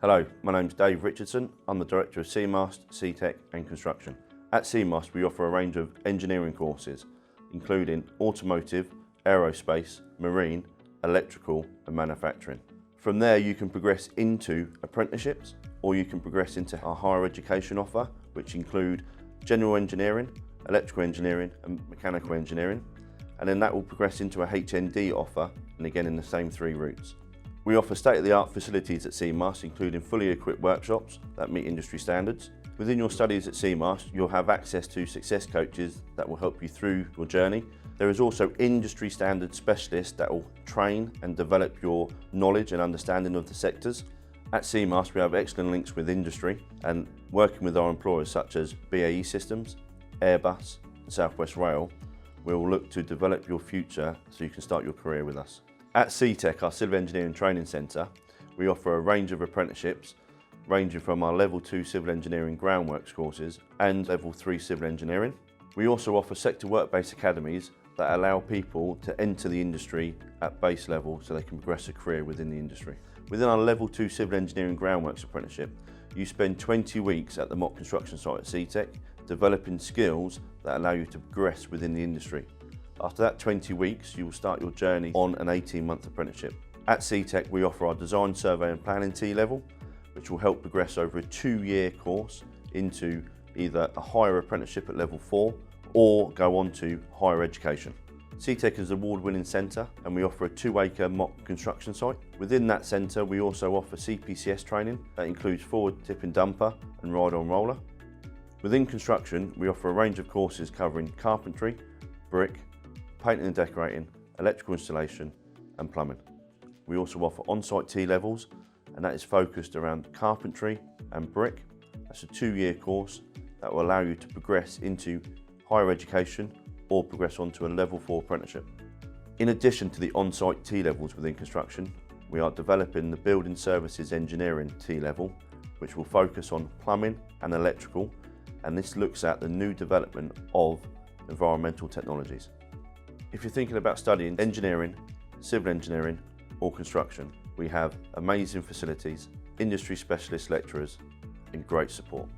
Hello, my name's Dave Richardson. I'm the Director of CEMAST, CETC and Construction. At CEMAST we offer a range of engineering courses, including automotive, aerospace, marine, electrical and manufacturing. From there you can progress into apprenticeships, or you can progress into our higher education offer, which include general engineering, electrical engineering and mechanical engineering, and then that will progress into a HND offer, and again in the same three routes. We offer state-of-the-art facilities at CEMAST, including fully equipped workshops that meet industry standards. Within your studies at CEMAST, you'll have access to success coaches that will help you through your journey. There is also industry standard specialists that will train and develop your knowledge and understanding of the sectors. At CEMAST, we have excellent links with industry and working with our employers such as BAE Systems, Airbus, and South West Rail. We will look to develop your future so you can start your career with us. At CETC, our Civil Engineering Training Centre, we offer a range of apprenticeships ranging from our Level 2 Civil Engineering Groundworks courses and Level 3 Civil Engineering. We also offer sector work-based academies that allow people to enter the industry at base level so they can progress a career within the industry. Within our Level 2 Civil Engineering Groundworks apprenticeship, you spend 20 weeks at the mock construction site at CETC developing skills that allow you to progress within the industry. After that 20 weeks, you will start your journey on an 18-month apprenticeship. At CETC, we offer our Design, Survey and Planning T-level, which will help progress over a 2-year course into either a higher apprenticeship at Level 4 or go on to higher education. CETC is an award-winning centre and we offer a 2-acre mock construction site. Within that centre, we also offer CPCS training that includes forward tipping dumper and ride-on roller. Within construction, we offer a range of courses covering carpentry, brick, painting and decorating, electrical installation and plumbing. We also offer on-site T-levels, and that is focused around carpentry and brick. That's a 2-year course that will allow you to progress into higher education or progress onto a Level 4 apprenticeship. In addition to the on-site T-levels within construction, we are developing the Building Services Engineering T-level, which will focus on plumbing and electrical, and this looks at the new development of environmental technologies. If you're thinking about studying engineering, civil engineering or construction, we have amazing facilities, industry specialist lecturers and great support.